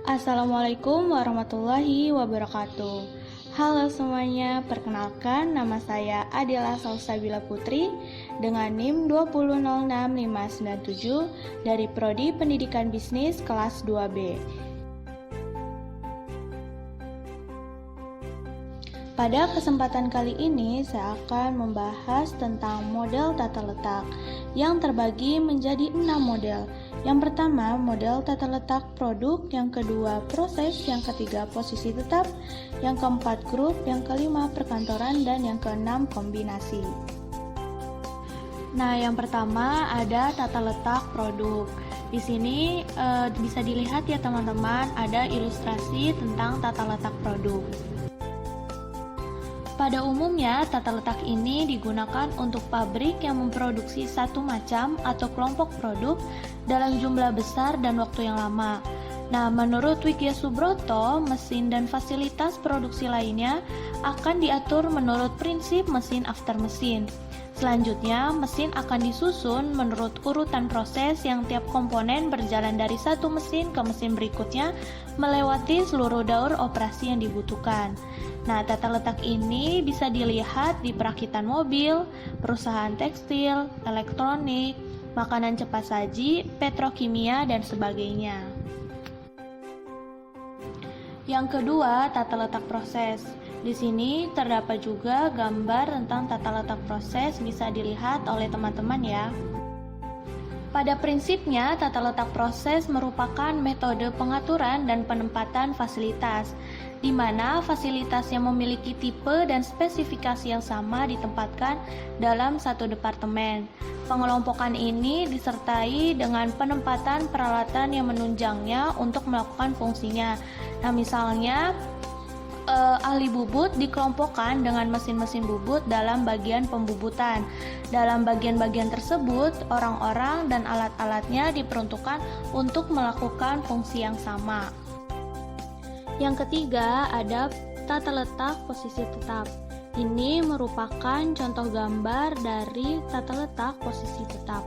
Assalamualaikum warahmatullahi wabarakatuh. Halo semuanya, perkenalkan nama saya Adela Salsabila Putri dengan NIM 2006597 dari Prodi Pendidikan Bisnis kelas 2B. Pada kesempatan kali ini, saya akan membahas tentang model tata letak yang terbagi menjadi 6 model. Yang pertama, model tata letak produk, yang kedua, proses, yang ketiga, posisi tetap, yang keempat, grup, yang kelima, perkantoran, dan yang keenam, kombinasi. Nah, yang pertama ada tata letak produk. Di sini bisa dilihat ya teman-teman, ada ilustrasi tentang tata letak produk. Pada umumnya, tata letak ini digunakan untuk pabrik yang memproduksi satu macam atau kelompok produk dalam jumlah besar dan waktu yang lama. Nah, menurut Widya Subroto, mesin dan fasilitas produksi lainnya akan diatur menurut prinsip mesin after mesin. Selanjutnya, mesin akan disusun menurut urutan proses yang tiap komponen berjalan dari satu mesin ke mesin berikutnya melewati seluruh daur operasi yang dibutuhkan. Nah, tata letak ini bisa dilihat di perakitan mobil, perusahaan tekstil, elektronik, makanan cepat saji, petrokimia, dan sebagainya. Yang kedua, tata letak proses. Di sini terdapat juga gambar tentang tata letak proses, bisa dilihat oleh teman-teman ya. Pada prinsipnya, tata letak proses merupakan metode pengaturan dan penempatan fasilitas, di mana fasilitas yang memiliki tipe dan spesifikasi yang sama ditempatkan dalam satu departemen. Pengelompokan ini disertai dengan penempatan peralatan yang menunjangnya untuk melakukan fungsinya. Nah, misalnya ahli bubut dikelompokkan dengan mesin-mesin bubut dalam bagian pembubutan. Dalam bagian-bagian tersebut, orang-orang dan alat-alatnya diperuntukkan untuk melakukan fungsi yang sama. Yang ketiga, ada tata letak posisi tetap. Ini merupakan contoh gambar dari tata letak posisi tetap.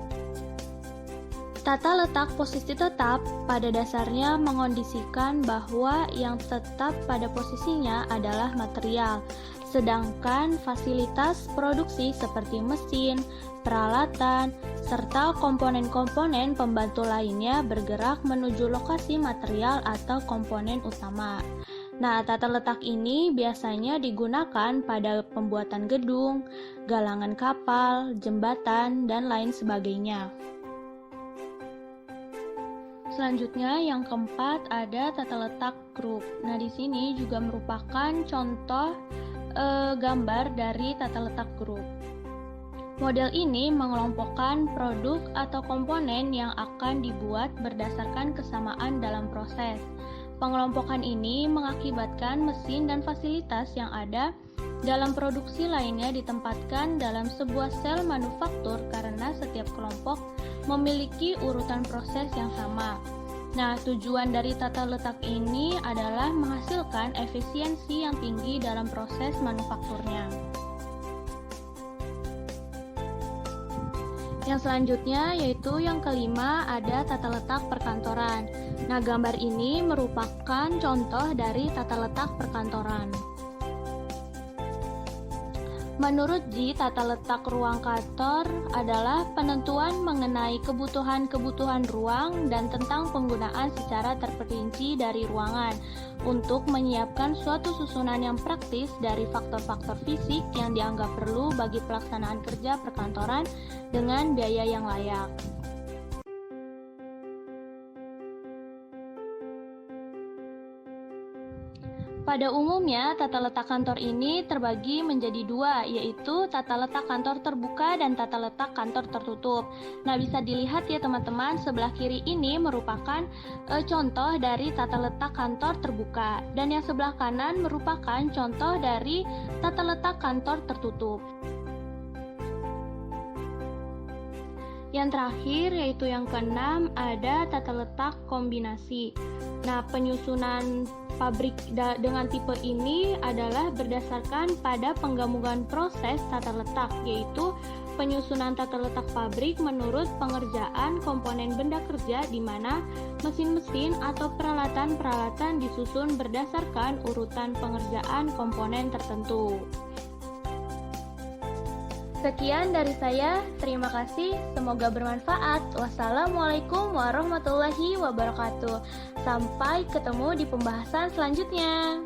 Tata letak posisi tetap pada dasarnya mengondisikan bahwa yang tetap pada posisinya adalah material, sedangkan fasilitas produksi seperti mesin, peralatan, serta komponen-komponen pembantu lainnya bergerak menuju lokasi material atau komponen utama. Nah, tata letak ini biasanya digunakan pada pembuatan gedung, galangan kapal, jembatan, dan lain sebagainya. Selanjutnya, yang keempat ada tata letak grup. Nah, di sini juga merupakan contoh gambar dari tata letak grup. Model ini mengelompokkan produk atau komponen yang akan dibuat berdasarkan kesamaan dalam proses. Pengelompokan ini mengakibatkan mesin dan fasilitas yang ada dalam produksi lainnya ditempatkan dalam sebuah sel manufaktur karena setiap kelompok memiliki urutan proses yang sama. Nah, tujuan dari tata letak ini adalah menghasilkan efisiensi yang tinggi dalam proses manufakturnya. Yang selanjutnya yaitu yang kelima ada tata letak perkantoran. Nah, gambar ini merupakan contoh dari tata letak perkantoran. Menurut Ji, tata letak ruang kantor adalah penentuan mengenai kebutuhan-kebutuhan ruang dan tentang penggunaan secara terperinci dari ruangan untuk menyiapkan suatu susunan yang praktis dari faktor-faktor fisik yang dianggap perlu bagi pelaksanaan kerja perkantoran dengan biaya yang layak. Pada umumnya, tata letak kantor ini terbagi menjadi dua, yaitu tata letak kantor terbuka dan tata letak kantor tertutup. Nah, bisa dilihat ya teman-teman, sebelah kiri ini merupakan contoh dari tata letak kantor terbuka, dan yang sebelah kanan merupakan contoh dari tata letak kantor tertutup. Yang terakhir yaitu yang keenam ada tata letak kombinasi. Nah, penyusunan pabrik dengan tipe ini adalah berdasarkan pada penggabungan proses tata letak, yaitu penyusunan tata letak pabrik menurut pengerjaan komponen benda kerja di mana mesin-mesin atau peralatan-peralatan disusun berdasarkan urutan pengerjaan komponen tertentu. Sekian dari saya, terima kasih, semoga bermanfaat. Wassalamualaikum warahmatullahi wabarakatuh. Sampai ketemu di pembahasan selanjutnya.